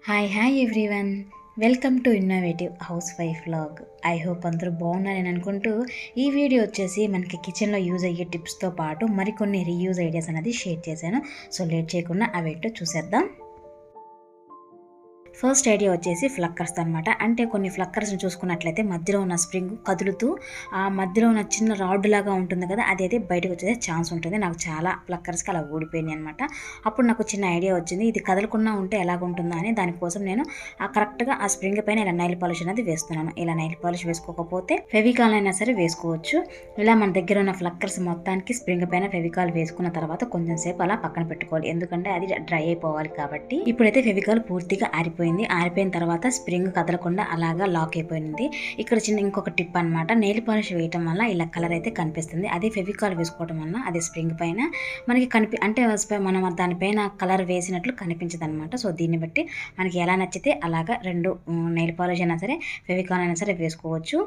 Hi everyone. Welcome to innovative house wife vlog. I hope అందరూ బాగున్నారని అనుకుంటూ ఈ వీడియో వచ్చేసి మనకి కిచెన్లో యూజ్ అయ్యే టిప్స్తో పాటు మరికొన్ని రీయూజ్ ఐడియాస్ అనేది షేర్ చేశాను. సో లేట్ చేయకుండా అవేంటో చూసేద్దాం. ఫస్ట్ ఐడియా వచ్చేసి ఫ్లక్కర్స్ అనమాట. అంటే కొన్ని ఫ్లక్కర్స్ని చూసుకున్నట్లయితే మధ్యలో ఉన్న స్ప్రింగ్ కదులుతూ ఆ మధ్యలో ఉన్న చిన్న రాడ్ లాగా ఉంటుంది కదా, అదైతే బయటకు వచ్చేసే ఛాన్స్ ఉంటుంది. నాకు చాలా ఫ్లక్కర్స్కి అలా ఊడిపోయినాయి అనమాట. అప్పుడు నాకు చిన్న ఐడియా వచ్చింది, ఇది కదలకుండా ఉంటే ఎలాగుంటుందా అని. దానికోసం నేను కరెక్ట్గా ఆ స్ప్రింగ్ పైన ఇలా నైల్ పాలిష్ అనేది వేస్తున్నాను. ఇలా నైల్ పాలిష్ వేసుకోకపోతే ఫెవికాల్ అయినా సరే వేసుకోవచ్చు. ఇలా మన దగ్గర ఉన్న ఫ్లక్కర్స్ మొత్తానికి స్ప్రింగ్ పైన ఫెవికాల్ వేసుకున్న తర్వాత కొంచెం సేపు అలా పక్కన పెట్టుకోవాలి, ఎందుకంటే అది డ్రై అయిపోవాలి కాబట్టి. ఇప్పుడైతే ఫెవికాల్ పూర్తిగా ఆరిపోయిన తర్వాత స్ప్రింగ్ కదలకుండా అలాగా లాక్ అయిపోయింది. ఇక్కడ ఇంకొక టిప్ అనమాట. నెయిల్ పాలిష్ వేయటం వల్ల ఇలా కలర్ అయితే కనిపిస్తుంది. అదే ఫెవికాల్ వేసుకోవడం వల్ల అది స్ప్రింగ్ పైన మనకి అంటే మనం దానిపైన కలర్ వేసినట్లు కనిపించదు అనమాట. సో దీన్ని బట్టి మనకి ఎలా నచ్చితే అలాగా రెండు నెయిల్ పాలిష్ అయినా సరే ఫెవికాల్ అయినా సరే వేసుకోవచ్చు.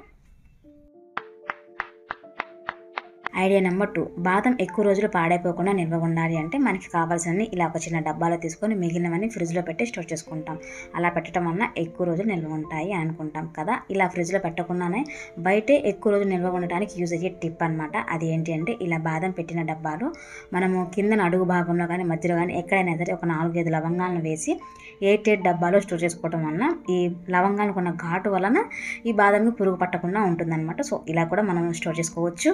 ఐడియా నెంబర్ 2, బాదం ఎక్కువ రోజులు పాడైపోకుండా నిల్వ ఉండాలి అంటే మనకి కావాల్సినవి ఇలా ఒక చిన్న డబ్బాలో తీసుకొని మిగిలినవన్నీ ఫ్రిడ్జ్లో పెట్టి స్టోర్ చేసుకుంటాం. అలా పెట్టడం వల్ల ఎక్కువ రోజులు నిల్వ ఉంటాయి అనుకుంటాం కదా. ఇలా ఫ్రిడ్జ్లో పెట్టకుండానే బయటే ఎక్కువ రోజులు నిల్వ ఉండడానికి యూజ్ అయ్యే టిప్ అనమాట. అది ఏంటి అంటే, ఇలా బాదం పెట్టిన డబ్బాలు మనము కింద అడుగు భాగంలో కానీ మధ్యలో కానీ ఎక్కడైనా సరే ఒక 4-5 లవంగాలను వేసి 8 డబ్బాలో స్టోర్ చేసుకోవడం వలన ఈ లవంగాలకు ఉన్న ఘాటు వలన ఈ బాదంకి పురుగు పట్టకుండా ఉంటుందన్నమాట. సో ఇలా కూడా మనం స్టోర్ చేసుకోవచ్చు.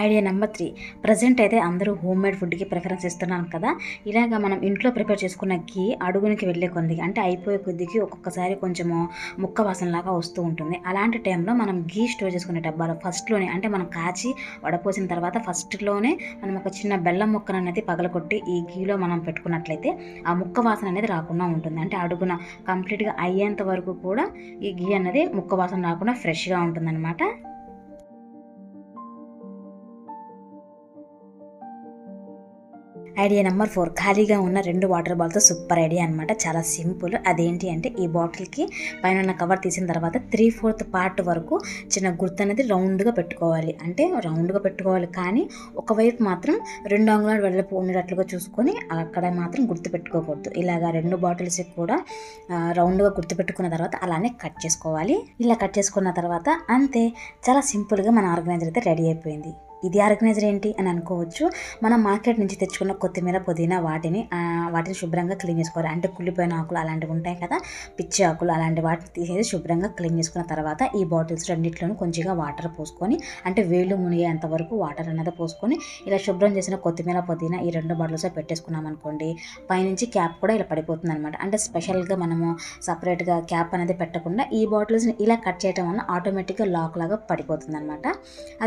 ఐడియా నెంబర్ 3, ప్రజెంట్ అయితే అందరూ హోమ్ మేడ్ ఫుడ్కి ప్రిఫరెన్స్ ఇస్తున్నాను కదా. ఇలాగ మనం ఇంట్లో ప్రిపేర్ చేసుకున్న ఘీ అడుగునికి వెళ్ళే కొద్దిగా అంటే అయిపోయే కొద్దికి ఒక్కొక్కసారి కొంచెము ముక్క వాసనలాగా వస్తూ ఉంటుంది. అలాంటి టైంలో మనం ఘీ స్టోర్ చేసుకునే డబ్బాలో ఫస్ట్లోనే అంటే మనం కాచి వడపోసిన తర్వాత ఫస్ట్లోనే మనం ఒక చిన్న బెల్లం ముక్కను అనేది పగలగొట్టి ఈ ఘీలో మనం పెట్టుకున్నట్లయితే ఆ ముక్క వాసన అనేది రాకుండా ఉంటుంది. అంటే అడుగున కంప్లీట్గా అయ్యేంత వరకు కూడా ఈ ఘీ అనేది ముక్క వాసన రాకుండా ఫ్రెష్గా ఉంటుందన్నమాట. ఐడియా నెంబర్ 4, ఖాళీగా ఉన్న 2 వాటర్ బాటిల్తో సూపర్ ఐడియా అనమాట. చాలా సింపుల్. అదేంటి అంటే, ఈ బాటిల్కి పైన ఉన్న కవర్ తీసిన తర్వాత 3/4 పార్ట్ వరకు చిన్న గుర్తు అనేది రౌండ్గా పెట్టుకోవాలి. అంటే రౌండ్గా పెట్టుకోవాలి, కానీ ఒకవైపు మాత్రం 2 అంగుళాలు వెడల్పు ఉండేటట్లుగా చూసుకొని అక్కడ మాత్రం గుర్తు పెట్టుకోకూడదు. ఇలాగా 2 బాటిల్స్ కూడా రౌండ్గా గుర్తు పెట్టుకున్న తర్వాత అలానే కట్ చేసుకోవాలి. ఇలా కట్ చేసుకున్న తర్వాత అంతే, చాలా సింపుల్గా మన ఆర్గనైజర్ అయితే రెడీ అయిపోయింది. ఇది ఆర్గనైజర్ ఏంటి అని అనుకోవచ్చు. మనం మార్కెట్ నుంచి తెచ్చుకున్న కొత్తిమీర, పుదీనా వాటిని శుభ్రంగా క్లీన్ చేసుకోవాలి. అంటే కుళ్ళిపోయిన ఆకులు అలాంటివి ఉంటాయి కదా, పిచ్చి ఆకులు, అలాంటి వాటిని తీసేసి శుభ్రంగా క్లీన్ చేసుకున్న తర్వాత ఈ బాటిల్స్ రెండింటిలోనూ కొంచెంగా వాటర్ పోసుకొని, అంటే వేళ్ళు మునిగేంత వరకు వాటర్ అనేది పోసుకొని ఇలా శుభ్రం చేసిన కొత్తిమీర, పుదీనా ఈ 2 బాటిల్స్లో పెట్టేసుకున్నాం అనుకోండి, పైనుంచి క్యాప్ కూడా ఇలా పడిపోతుంది అనమాట. అంటే స్పెషల్గా మనము సపరేట్గా క్యాప్ అనేది పెట్టకుండా ఈ బాటిల్స్ని ఇలా కట్ చేయడం వల్ల ఆటోమేటిక్గా లాక్ లాగా పడిపోతుంది అనమాట.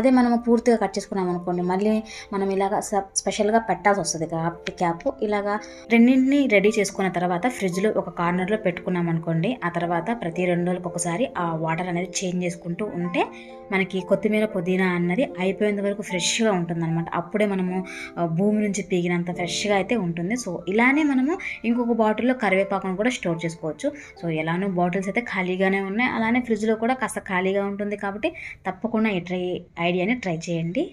అదే మనము పూర్తిగా కట్ చేసుకున్నాం అనుకోండి, మళ్ళీ మనం ఇలాగా స్పెషల్గా పెట్టాల్సి వస్తుంది కాబట్టి క్యాప్. ఇలాగా రెండింటిని రెడీ చేసుకున్న తర్వాత ఫ్రిడ్జ్లో ఒక కార్నర్లో పెట్టుకున్నాం అనుకోండి, ఆ తర్వాత ప్రతి 2 రోజులకు ఒకసారి ఆ వాటర్ అనేది చేంజ్ చేసుకుంటూ ఉంటే మనకి కొత్తిమీర, పుదీనా అన్నది అయిపోయేంత వరకు ఫ్రెష్గా ఉంటుంది అనమాట. అప్పుడే మనము భూమి నుంచి పీగినంత ఫ్రెష్గా అయితే ఉంటుంది. సో ఇలానే మనము ఇంకొక బాటిల్లో కరివేపాకును కూడా స్టోర్ చేసుకోవచ్చు. సో ఎలానో బాటిల్స్ అయితే ఖాళీగానే ఉన్నాయి, అలానే ఫ్రిడ్జ్లో కూడా కాస్త ఖాళీగా ఉంటుంది కాబట్టి తప్పకుండా ఈ ఐడియాని ట్రై చేయండి.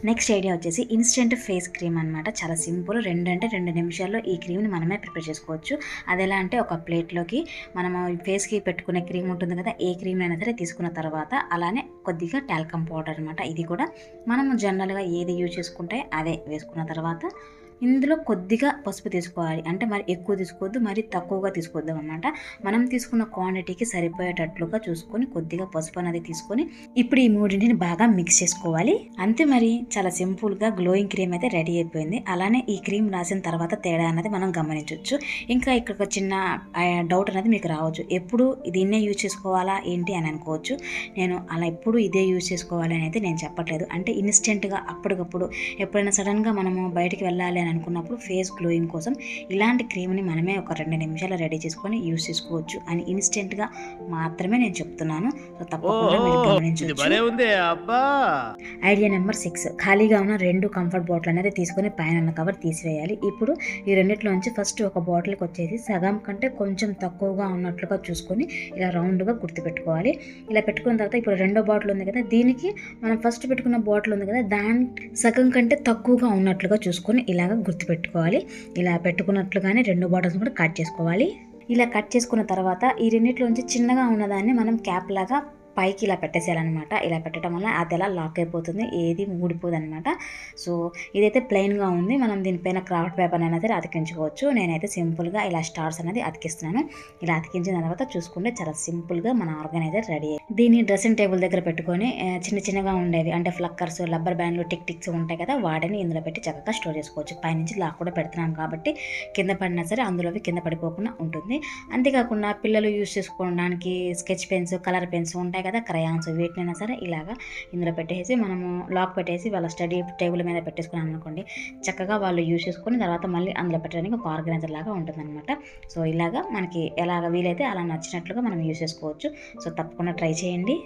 నెక్స్ట్ ఐడియా వచ్చేసి ఇన్స్టెంట్ ఫేస్ క్రీమ్ అనమాట. చాలా సింపుల్. 2 నిమిషాల్లో ఈ క్రీమ్ని మనమే ప్రిపేర్ చేసుకోవచ్చు. అది ఎలా అంటే, ఒక ప్లేట్లోకి మనము ఫేస్కి పెట్టుకునే క్రీమ్ ఉంటుంది కదా, ఏ క్రీమ్ అయినా సరే తీసుకున్న తర్వాత అలానే కొద్దిగా టాల్కమ్ పౌడర్ అనమాట. ఇది కూడా మనము జనరల్గా ఏది యూజ్ చేసుకుంటే అదే వేసుకున్న తర్వాత ఇందులో కొద్దిగా పసుపు తీసుకోవాలి. అంటే మరి ఎక్కువ తీసుకోవద్దు, మరి తక్కువగా తీసుకోవద్దు అనమాట. మనం తీసుకున్న క్వాంటిటీకి సరిపోయేటట్లుగా చూసుకొని కొద్దిగా పసుపు అనేది తీసుకొని ఇప్పుడు ఈ మూడింటిని బాగా మిక్స్ చేసుకోవాలి. అంతే, మరి చాలా సింపుల్గా గ్లోయింగ్ క్రీమ్ అయితే రెడీ అయిపోయింది. అలానే ఈ క్రీమ్ రాసిన తర్వాత తేడా అనేది మనం గమనించవచ్చు. ఇంకా ఇక్కడ ఒక చిన్న డౌట్ అనేది మీకు రావచ్చు, ఎప్పుడు దీన్నే యూజ్ చేసుకోవాలా ఏంటి అని అనుకోవచ్చు. నేను అలా ఎప్పుడు ఇదే యూజ్ చేసుకోవాలి అని అయితే నేను చెప్పట్లేదు. అంటే ఇన్స్టెంట్గా అప్పటికప్పుడు ఎప్పుడైనా సడన్గా మనము బయటికి వెళ్ళాలి అని అనుకున్నప్పుడు ఫేస్ గ్లోయింగ్ కోసం ఇలాంటి క్రీమ్ని మనమే ఒక 2 నిమిషాలు రెడీ చేసుకొని యూజ్ చేసుకోవచ్చు అని ఇన్స్టెంట్గా మాత్రమే నేను చెప్తున్నాను. సో తప్పకుండా మీరు గమనించవచ్చు. ఐడియా నెంబర్ 6, ఖాళీగా ఉన్న 2 కంఫర్ట్ బాటిల్ అనేది తీసుకొని పైన ఉన్న కవర్ తీసివేయాలి. ఇప్పుడు ఈ రెండిట్లోంచి ఫస్ట్ ఒక బాటిల్కి వచ్చేసి సగం కంటే కొంచెం తక్కువగా ఉన్నట్లుగా చూసుకొని ఇలా రౌండ్గా గుర్తుపెట్టుకోవాలి. ఇలా పెట్టుకున్న తర్వాత ఇప్పుడు 2వ బాటిల్ ఉంది కదా, దీనికి మనం ఫస్ట్ పెట్టుకున్న బాటిల్ ఉంది కదా, దాని సగం కంటే తక్కువగా ఉన్నట్లుగా చూసుకొని ఇలాగ ఇలాగ గుర్తుపెట్టుకోవాలి. ఇలా పెట్టుకున్నట్లుగానే 2 బాటిల్స్ కూడా కట్ చేసుకోవాలి. ఇలా కట్ చేసుకున్న తర్వాత ఈ రెండిట్లోంచి చిన్నగా ఉన్నదాన్ని మనం క్యాప్ లాగా పైకి ఇలా పెట్టేసేయాలన్నమాట. ఇలా పెట్టడం వల్ల అది అలా లాక్ అయిపోతుంది, ఏది ఊడిపోదు అనమాట. సో ఇదైతే ప్లెయిన్గా ఉంది, మనం దీనిపైన క్రాఫ్ట్ పేపర్ అయినా సరే అతికించుకోవచ్చు. నేనైతే సింపుల్గా ఇలా స్టార్స్ అనేది అతికిస్తున్నాను. ఇలా అతికించిన తర్వాత చూసుకుంటే చాలా సింపుల్గా మన ఆర్గనైజర్ రెడీ అయ్యింది. దీన్ని డ్రెస్సింగ్ టేబుల్ దగ్గర పెట్టుకొని చిన్నగా ఉండేవి అంటే ఫ్లక్కర్స్, రబ్బర్ బ్యాండ్లు, టిక్స్ ఉంటాయి కదా, వాటిని ఇందులో పెట్టి చక్కగా స్టోర్ చేసుకోవచ్చు. పైనుంచి లాక్ కూడా పెడుతున్నాం కాబట్టి కింద పడినా సరే అందులోవి కింద పడిపోకుండా ఉంటుంది. అంతేకాకుండా పిల్లలు యూజ్ చేసుకోవడానికి స్కెచ్ పెన్స్, కలర్ పెన్స్ ఉంటాయి కదా, క్రయాన్స్, వీటినైనా సరే ఇలాగా ఇందులో పెట్టేసి మనము లాక్ పెట్టేసి వాళ్ళ స్టడీ టేబుల్ మీద పెట్టేసుకున్నాం అనుకోండి, చక్కగా వాళ్ళు యూజ్ చేసుకుని తర్వాత మళ్ళీ అందులో పెట్టడానికి ఒక ఆర్గనైజర్ లాగా ఉంటుందన్నమాట. సో ఇలాగా మనకి ఎలాగ వీలైతే అలా నచ్చినట్లుగా మనం యూజ్ చేసుకోవచ్చు. సో తప్పకుండా ట్రై చేయండి.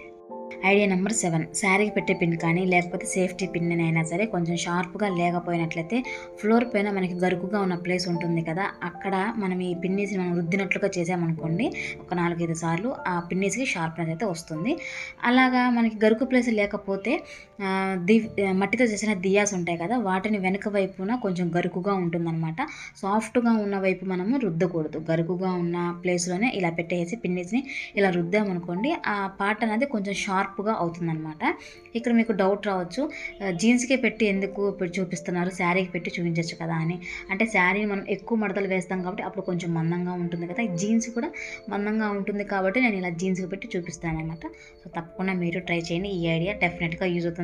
ఐడియా నెంబర్ 7, శారీకి పెట్టే పిన్ కానీ లేకపోతే సేఫ్టీ పిన్ అయినా సరే కొంచెం షార్ప్గా లేకపోయినట్లయితే ఫ్లోర్ పైన మనకి గరుకుగా ఉన్న ప్లేస్ ఉంటుంది కదా, అక్కడ మనం ఈ పిన్నీస్ని మనం రుద్దినట్లుగా చేసామనుకోండి ఒక 4-5 సార్లు ఆ పిన్నీస్కి షార్ప్నెస్ అయితే వస్తుంది. అలాగా మనకి గరుకు ప్లేస్ లేకపోతే మట్టితో చేసిన దియాస్ ఉంటాయి కదా, వాటిని వెనక వైపున కొంచెం గరుకుగా ఉంటుందన్నమాట. సాఫ్ట్గా ఉన్న వైపు మనము రుద్దకూడదు, గరుకుగా ఉన్న ప్లేస్లోనే ఇలా పెట్టేసి పిన్నీస్ని ఇలా రుద్దామనుకోండి, ఆ పార్ట్ అనేది కొంచెం షార్ప్గా అవుతుందన్నమాట. ఇక్కడ మీకు డౌట్ రావచ్చు, జీన్స్కే పెట్టి ఎందుకు చూపిస్తున్నారు, శారీకి పెట్టి చూపించవచ్చు కదా అని. అంటే శారీని మనం ఎక్కువ మడతలు వేస్తాం కాబట్టి అప్పుడు కొంచెం మందంగా ఉంటుంది కదా, జీన్స్ కూడా మందంగా ఉంటుంది కాబట్టి నేను ఇలా జీన్స్కి పెట్టి చూపిస్తాను అనమాట. సో తప్పకుండా మీరు ట్రై చేయండి, ఈ ఐడియా డెఫినెట్గా యూజ్ అవుతుంది.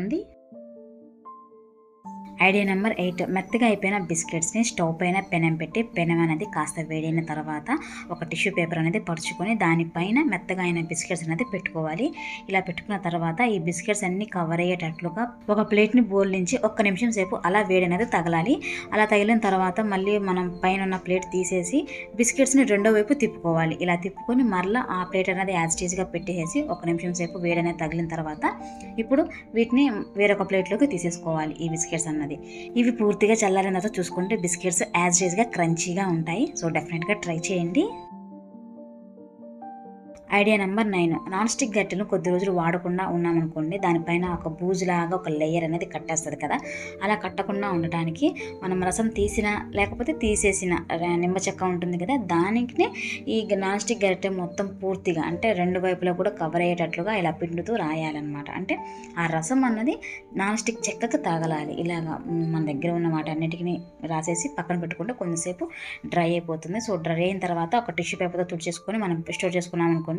ఐడియా నెంబర్ 8, మెత్తగా అయిపోయిన బిస్కెట్స్ని స్టవ్ పైన పెనం పెట్టి పెనం అనేది కాస్త వేడైన తర్వాత ఒక టిష్యూ పేపర్ అనేది పరుచుకొని దానిపైన మెత్తగా అయిన బిస్కెట్స్ అనేది పెట్టుకోవాలి. ఇలా పెట్టుకున్న తర్వాత ఈ బిస్కెట్స్ అన్ని కవర్ అయ్యేటట్లుగా ఒక ప్లేట్ని బోర్లించి 1 నిమిషం సేపు అలా వేడి అనేది తగలాలి. అలా తగిలిన తర్వాత మళ్ళీ మనం పైన ఉన్న ప్లేట్ తీసేసి బిస్కెట్స్ని రెండో వైపు తిప్పుకోవాలి. ఇలా తిప్పుకొని మరలా ఆ ప్లేట్ అనేది యాజ్ టీజ్గా పెట్టేసి 1 నిమిషం సేపు వేడి అనేది తగిలిన తర్వాత ఇప్పుడు వీటిని వేరొక ప్లేట్లోకి తీసేసుకోవాలి. ఈ బిస్కెట్స్ అన్నది ఇవి పూర్తిగా చల్లారిన తర్వాత చూసుకుంటే బిస్కెట్స్ యాజ్ టీజ్గా క్రంచీగా ఉంటాయి. సో డెఫినెట్గా ట్రై చేయండి. ఐడియా నెంబర్ 9, నాన్ స్టిక్ గట్టెను కొద్ది రోజులు వాడకుండా ఉన్నామనుకోండి, దానిపైన ఒక బూజులాగా ఒక లేయర్ అనేది కట్టేస్తుంది కదా, అలా కట్టకుండా ఉండటానికి మనం రసం తీసిన లేకపోతే తీసేసిన నిమ్మ చెక్క ఉంటుంది కదా, దానికి ఈ నాన్ స్టిక్ గట్టె మొత్తం పూర్తిగా అంటే 2 వైపులా కూడా కవర్ అయ్యేటట్లుగా ఇలా పిండుతూ రాయాలన్నమాట. అంటే ఆ రసం అన్నది నాన్ స్టిక్ చెక్కకు తాగలాలి. ఇలాగా మన దగ్గర ఉన్న వాటన్నిటిని రాసేసి పక్కన పెట్టుకుంటే కొంచెంసేపు డ్రై అయిపోతుంది. సో డ్రై అయిన తర్వాత ఒక టిష్యూ పేపర్తో తుడిచేసుకొని మనం స్టోర్ చేసుకున్నాం అనుకోండి,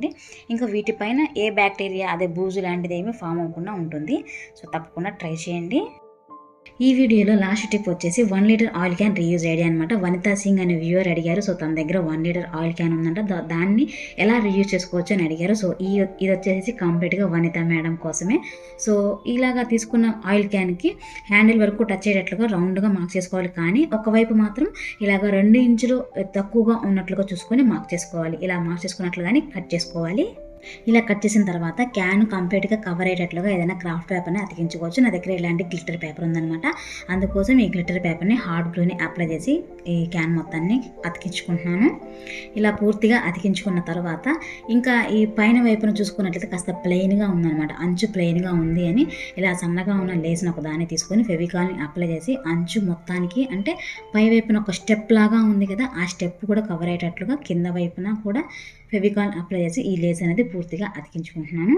ఇంకా వీటిపైన ఏ బ్యాక్టీరియా అదే బూజు లాంటిది ఏమీ ఫామ్ అవ్వకుండా ఉంటుంది. సో తప్పకుండా ట్రై చేయండి. ఈ వీడియోలో లాస్ట్ టిప్ వచ్చేసి 1 litre oil can reuse idea అనమాట. వనితా సింగ్ అనే వ్యూవర్ అడిగారు. సో తన దగ్గర 1 లీటర్ ఆయిల్ క్యాన్ ఉందంట, దాన్ని ఎలా రీయూజ్ చేసుకోవచ్చు అని అడిగారు. సో ఇది వచ్చేసి కంప్లీట్గా వనితా మేడం కోసమే. సో ఇలాగా తీసుకున్న ఆయిల్ క్యాన్కి హ్యాండిల్ వరకు టచ్ అయ్యేటట్లుగా రౌండ్గా మార్క్ చేసుకోవాలి. కానీ ఒకవైపు మాత్రం ఇలాగ 2 ఇంచులు తక్కువగా ఉన్నట్లుగా చూసుకొని మార్క్ చేసుకోవాలి. ఇలా మార్క్ చేసుకున్నట్లుగానే కట్ చేసుకోవాలి. ఇలా కట్ చేసిన తర్వాత క్యాన్ కంప్లీట్గా కవర్ అయ్యేటట్లుగా ఏదైనా క్రాఫ్ట్ పేపర్ని అతికించుకోవచ్చు. నా దగ్గర ఇలాంటి గ్లిటర్ పేపర్ ఉందనమాట. అందుకోసం ఈ గ్లిటర్ పేపర్ని హార్డ్ గ్లూని అప్లై చేసి ఈ క్యాన్ మొత్తాన్ని అతికించుకుంటున్నాను. ఇలా పూర్తిగా అతికించుకున్న తర్వాత ఇంకా ఈ పైన వైపున చూసుకున్నట్లయితే కాస్త ప్లెయిన్గా ఉందనమాట, అంచు ప్లెయిన్గా ఉంది అని ఇలా సన్నగా ఉన్న లేస్ని ఒక దాన్ని తీసుకొని ఫెవికాల్ని అప్లై చేసి అంచు మొత్తానికి అంటే పై వైపున ఒక స్టెప్ లాగా ఉంది కదా, ఆ స్టెప్ కూడా కవర్ అయ్యేటట్లుగా కింద వైపున కూడా ఫెవికాల్ అప్లై చేసి ఈ లేస్ అనేది పూర్తిగా అతికించుకుంటున్నాను.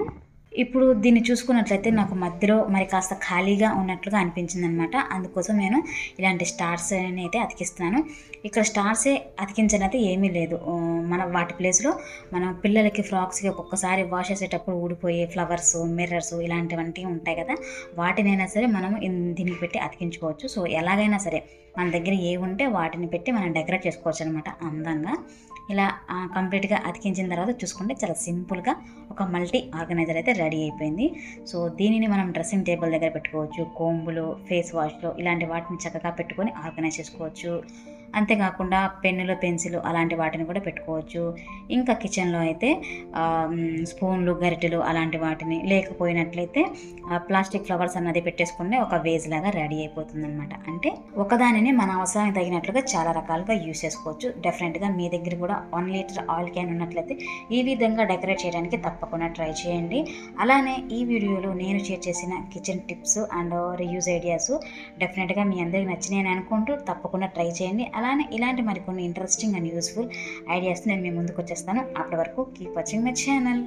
ఇప్పుడు దీన్ని చూసుకున్నట్లయితే నాకు మధ్యలో మరి కాస్త ఖాళీగా ఉన్నట్లుగా అనిపించింది అనమాట. అందుకోసం నేను ఇలాంటి స్టార్స్ అయితే అతికిస్తున్నాను. ఇక్కడ స్టార్సే అతికించనైతే ఏమీ లేదు, మన వాటి ప్లేస్లో మన పిల్లలకి ఫ్రాక్స్కి ఒక్కొక్కసారి వాష్ చేసేటప్పుడు ఊడిపోయే ఫ్లవర్స్, మిర్రర్స్ ఇలాంటివంటివి ఉంటాయి కదా, వాటినైనా సరే మనము దీనికి పెట్టి అతికించుకోవచ్చు. సో ఎలాగైనా సరే మన దగ్గర ఏ ఉంటే వాటిని పెట్టి మనం డెకరేట్ చేసుకోవచ్చు అనమాట అందంగా. ఇలా కంప్లీట్గా అతికించిన తర్వాత చూసుకుంటే చాలా సింపుల్గా ఒక మల్టీ ఆర్గనైజర్ అయితే రెడీ అయిపోయింది. సో దీనిని మనం డ్రెస్సింగ్ టేబుల్ దగ్గర పెట్టుకోవచ్చు, కోంబులు, ఫేస్ వాష్లు ఇలాంటి వాటిని చక్కగా పెట్టుకొని ఆర్గనైజ్ చేసుకోవచ్చు. అంతేకాకుండా పెన్నులు, పెన్సిల్ అలాంటి వాటిని కూడా పెట్టుకోవచ్చు. పెట్టుకోవచ్చు. ఇంకా కిచెన్లో అయితే స్పూన్లు, గరిటెలు అలాంటి వాటిని, లేకపోయినట్లయితే ప్లాస్టిక్ ఫ్లవర్స్ అన్నది పెట్టేసుకుంటే ఒక వేజ్ లాగా రెడీ అయిపోతుంది అనమాట. అంటే ఒకదానిని మన అవసరానికి తగినట్లుగా చాలా రకాలుగా యూస్ చేసుకోవచ్చు. డెఫినెట్గా మీ దగ్గర కూడా 1 లీటర్ ఆయిల్ క్యాన్ ఉన్నట్లయితే ఈ విధంగా డెకరేట్ చేయడానికి తప్పకుండా ట్రై చేయండి. అలానే ఈ వీడియోలో నేను షేర్ చేసిన kitchen tips and reuse ideas డెఫినెట్గా మీ అందరికి నచ్చినాయని అనుకుంటూ తప్పకుండా ట్రై చేయండి. అలానే ఇలాంటి మరికొన్ని ఇంట్రెస్టింగ్ అండ్ యూస్ఫుల్ ఐడియాస్ నేను మీ ముందుకు వచ్చేస్తాను. అప్పటి వరకు కీప్ వాచింగ్ మై ఛానల్.